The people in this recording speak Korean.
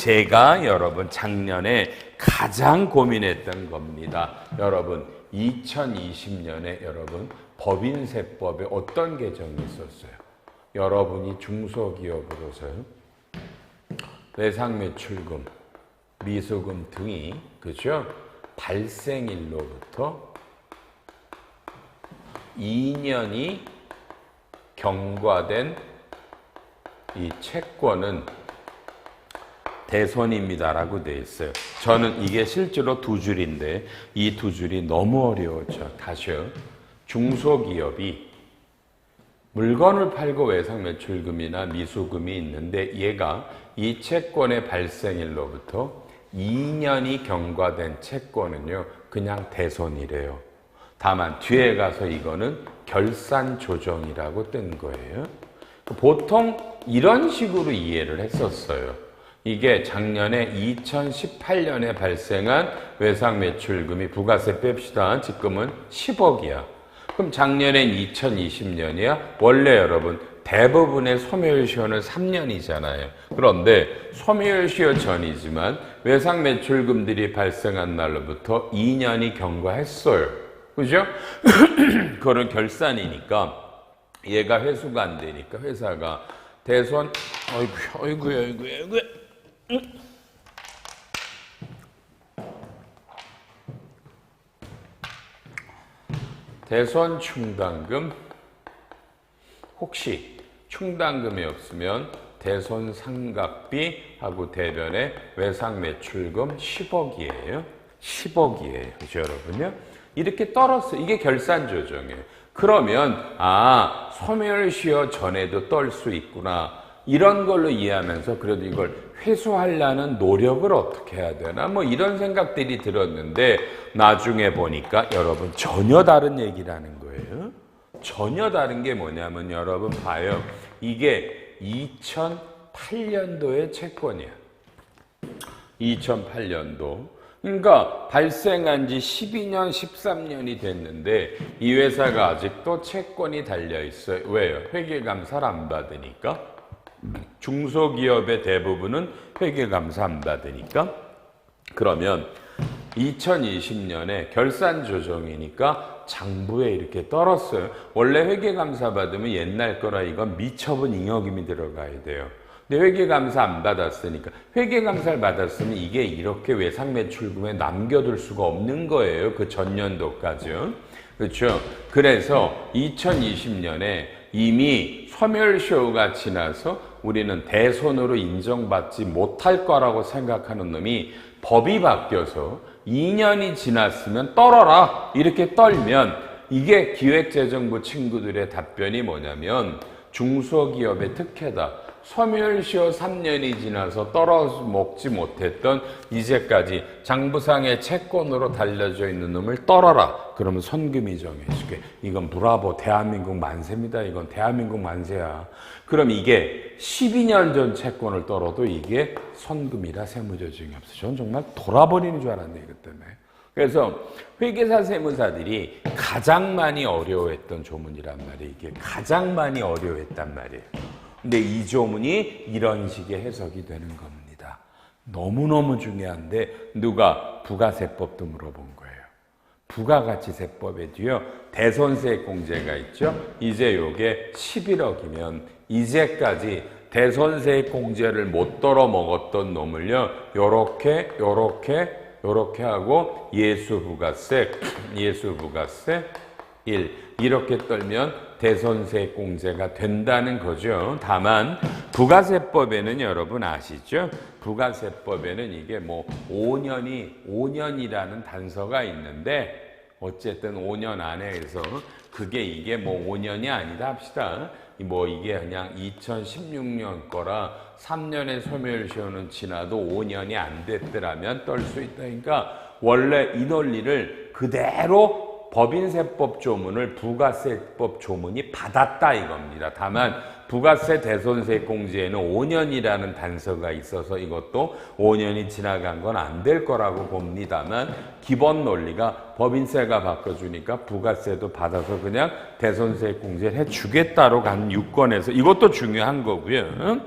제가 여러분 작년에 가장 고민했던 겁니다. 여러분 2020년에 여러분 법인세법에 어떤 개정이 있었어요? 여러분이 중소기업으로서요. 외상매출금, 미수금 등이 그죠? 발생일로부터 2년이 경과된 이 채권은 대손입니다라고 돼 있어요. 저는 이게 실제로 두 줄인데 이 두 줄이 너무 어려웠죠. 다시요. 중소기업이 물건을 팔고 외상매출금이나 미수금이 있는데 얘가 이 채권의 발생일로부터 2년이 경과된 채권은요. 그냥 대손이래요. 다만 뒤에 가서 이거는 결산조정이라고 뜬 거예요. 보통 이런 식으로 이해를 했었어요. 이게 작년에 2018년에 발생한 외상매출금이 부가세 뺍시다. 지금은 10억이야. 그럼 작년엔 2020년이야. 원래 여러분 대부분의 소멸시효는 3년이잖아요. 그런데 소멸시효 전이지만 외상매출금들이 발생한 날로부터 2년이 경과했어요. 그죠? 그거는 결산이니까 얘가 회수가 안 되니까 회사가 대손 어이구야 대손 충당금 혹시 충당금이 없으면 대손 상각비하고 대변의 외상매출금 10억이에요. 10억이에요. 그죠 여러분요? 이렇게 떨었어요. 이게 결산조정이에요. 그러면 소멸시효 전에도 떨 수 있구나. 이런 걸로 이해하면서 그래도 이걸 회수하려는 노력을 어떻게 해야 되나 뭐 이런 생각들이 들었는데 나중에 보니까 여러분 전혀 다른 얘기라는 거예요. 전혀 다른 게 뭐냐면 여러분 봐요. 이게 2008년도의 채권이야. 2008년도. 그러니까 발생한 지 12년, 13년이 됐는데 이 회사가 아직도 채권이 달려 있어요. 왜요? 회계감사를 안 받으니까. 중소기업의 대부분은 회계감사 안 받으니까. 그러면 2020년에 결산조정이니까 장부에 이렇게 떨었어요. 원래 회계감사 받으면 옛날 거라 이건 미처분 잉여금이 들어가야 돼요. 근데 회계감사 안 받았으니까 회계감사를 받았으면 이게 이렇게 외상매출금에 남겨둘 수가 없는 거예요. 그 전년도까지요. 그렇죠? 그래서 2020년에 이미 소멸시효가 지나서 우리는 대손으로 인정받지 못할 거라고 생각하는 놈이 법이 바뀌어서 2년이 지났으면 떨어라 이렇게 떨면 이게 기획재정부 친구들의 답변이 뭐냐면 중소기업의 특혜다. 소멸시효 3년이 지나서 떨어먹지 못했던 이제까지 장부상의 채권으로 달려져 있는 놈을 떨어라. 그러면 선금이 정해줄게. 이건 브라보 대한민국 만세입니다. 이건 대한민국 만세야. 그럼 이게 12년 전 채권을 떨어도 이게 선금이라 세무조정이 없어. 저는 정말 돌아버리는 줄 알았네 이것 때문에. 그래서 회계사 세무사들이 가장 많이 어려워했던 조문이란 말이에요. 이게 가장 많이 어려워했단 말이에요. 근데 이 조문이 이런 식의 해석이 되는 겁니다. 너무너무 중요한데 누가 부가세법도 물어본 거예요. 부가가치세법에도요. 대손세액공제가 있죠. 이제 요게 11억이면 이제까지 대손세액공제를 못 떨어 먹었던 놈을요. 요렇게 하고 예수부가세 1 이렇게 떨면 대손세액공제가 된다는 거죠. 다만 부가세법에는 여러분 아시죠? 부가세법에는 이게 뭐 5년이라는 단서가 있는데 어쨌든 5년 안에서 그게 이게 뭐 5년이 아니다 합시다. 뭐 이게 그냥 2016년 거라 3년의 소멸시효는 지나도 5년이 안 됐더라면 떨 수 있다. 그러니까 원래 이 논리를 그대로 법인세법 조문을 부가세법 조문이 받았다 이겁니다. 다만 부가세 대손세액공제에는 5년이라는 단서가 있어서 이것도 5년이 지나간 건 안 될 거라고 봅니다만 기본 논리가 법인세가 바꿔주니까 부가세도 받아서 그냥 대손세액공제를 해주겠다로 간 유권에서 이것도 중요한 거고요.